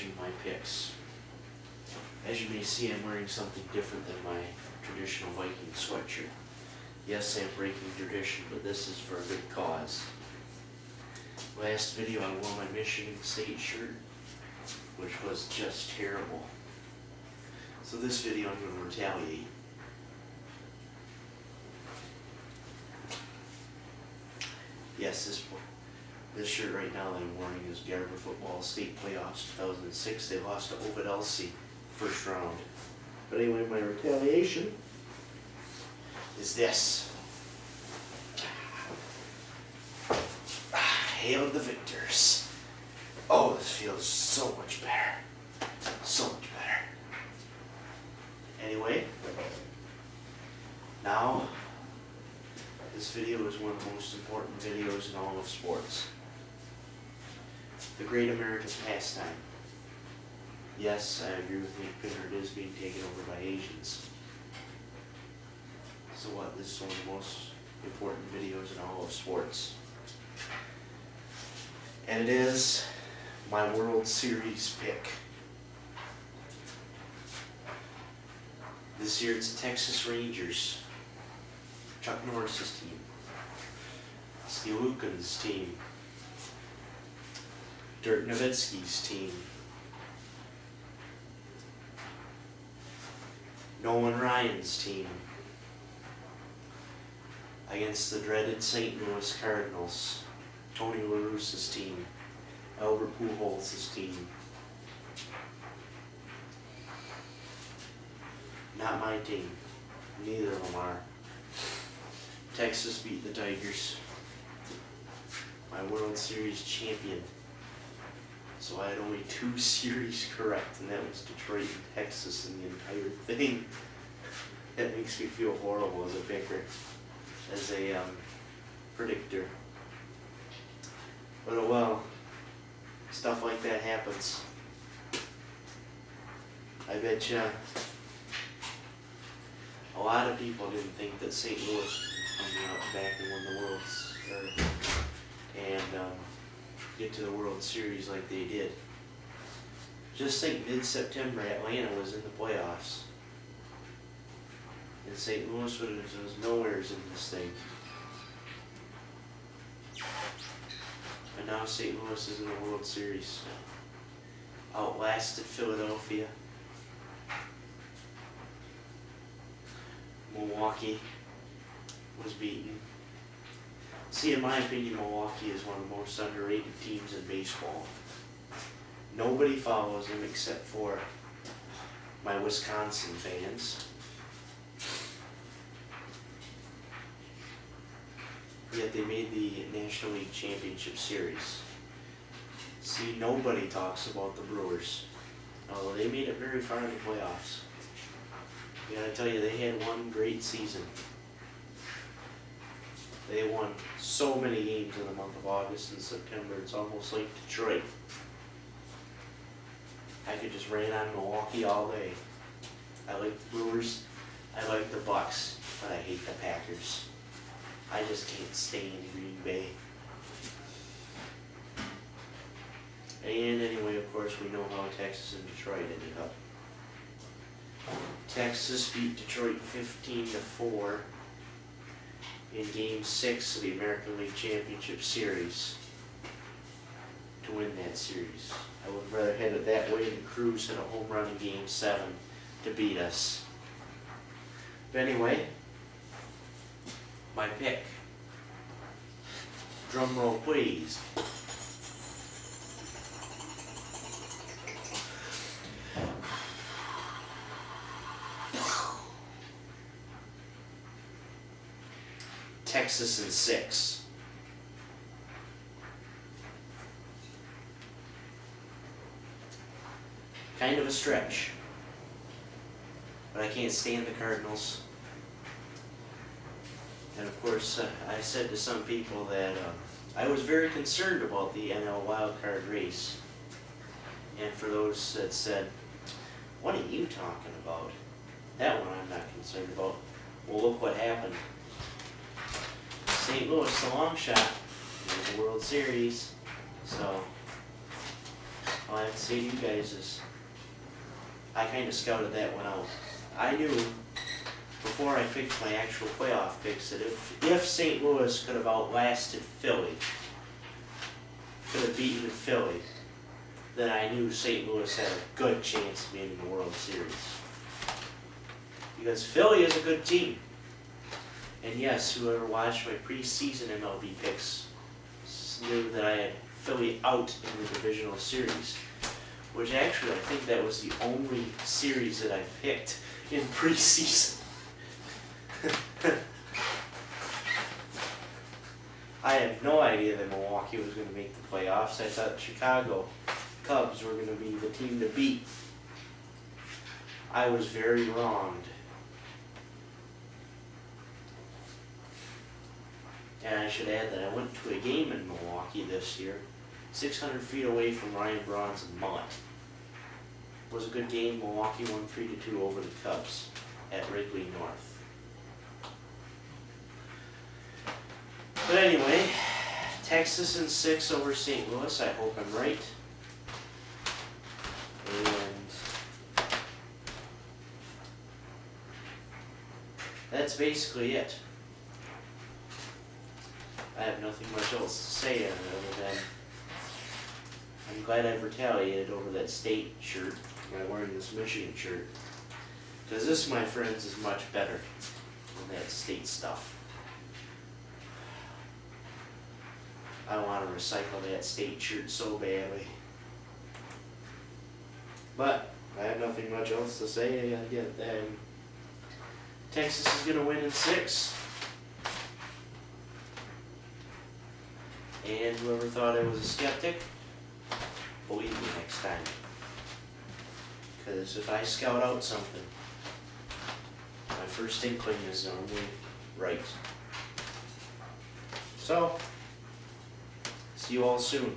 section of my picks. As you may see, I'm wearing something different than my traditional Viking sweatshirt. Yes, I'm breaking tradition, but this is for a good cause. Last video I wore my Michigan State shirt, which was just terrible. So this video I'm going to retaliate. Yes, this shirt right now that I'm wearing is Garber Football State Playoffs 2006. They lost to Ovid Elsie first round. But anyway, my retaliation is this. Hail the victors. Oh, this feels so much better. So much better. Anyway, now this video is one of the most important videos in all of sports. The great American pastime. Yes, I agree with Nick Pinner, it is being taken over by Asians. So what, this is one of the most important videos in all of sports. And it is my World Series pick. This year it's the Texas Rangers, Chuck Norris's team, Steve Lucan's team, Dirk Nowitzki's team, Nolan Ryan's team, against the dreaded St. Louis Cardinals, Tony La Russa's team, Albert Pujols' team. Not my team. Neither of them are. Texas beat the Tigers. My World Series champion. So I had only 2 series correct, and that was Detroit and Texas in the entire thing. That makes me feel horrible as a picker, as a predictor. But oh well, stuff like that happens. I bet you a lot of people didn't think that St. Louis would come out back and win the World's and get to the World Series like they did. Just think, mid-September, Atlanta was in the playoffs, and St. Louis was nowheres in this thing. And now St. Louis is in the World Series. Outlasted Philadelphia. Milwaukee was beaten. See, in my opinion, Milwaukee is one of the most underrated teams in baseball. Nobody follows them except for my Wisconsin fans. Yet they made the National League Championship Series. See, nobody talks about the Brewers, although they made it very far in the playoffs. I gotta tell you, they had one great season. They won so many games in the month of August and September, it's almost like Detroit. I could just rain on Milwaukee all day. I like the Brewers, I like the Bucks, but I hate the Packers. I just can't stand Green Bay. And anyway, of course, we know how Texas and Detroit ended up. Texas beat Detroit 15-4 in Game 6 of the American League Championship Series to win that series. I would rather head it that way than Cruz hit a home run in Game 7 to beat us. But anyway, my pick. Drum roll, please. Texas in 6. Kind of a stretch, but I can't stand the Cardinals. And of course, I said to some people that I was very concerned about the NL wildcard race. And for those that said, "What are you talking about? That one I'm not concerned about." Well, look what happened. St. Louis, the long shot, in the World Series. So, all I have to say to you guys is I kind of scouted that one out. I knew before I picked my actual playoff picks that if St. Louis could have outlasted Philly, could have beaten Philly, then I knew St. Louis had a good chance of being in the World Series. Because Philly is a good team. And yes, whoever watched my preseason MLB picks knew that I had Philly out in the divisional series. Which actually, I think that was the only series that I picked in preseason. I had no idea that Milwaukee was going to make the playoffs. I thought Chicago Cubs were going to be the team to beat. I was very wronged. And I should add that I went to a game in Milwaukee this year, 600 feet away from Ryan Braun's mullet. It was a good game. Milwaukee won 3-2 over the Cubs at Wrigley North. But anyway, Texas in 6 over St. Louis. I hope I'm right. And that's basically it. I have nothing much else to say other than I'm glad I've retaliated over that state shirt by wearing this Michigan shirt. Because this, my friends, is much better than that state stuff. I want to recycle that state shirt so badly. But I have nothing much else to say. Texas is going to win in 6. And whoever thought I was a skeptic, believe me next time. Because if I scout out something, my first inkling is normally right. So, see you all soon.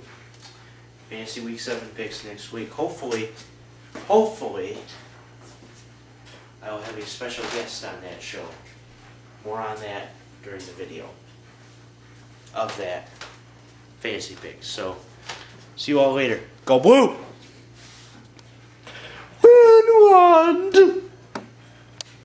Fantasy Week 7 picks next week. Hopefully, I will have a special guest on that show. More on that during the video of that fantasy picks. So, see you all later. Go Blue! Win one!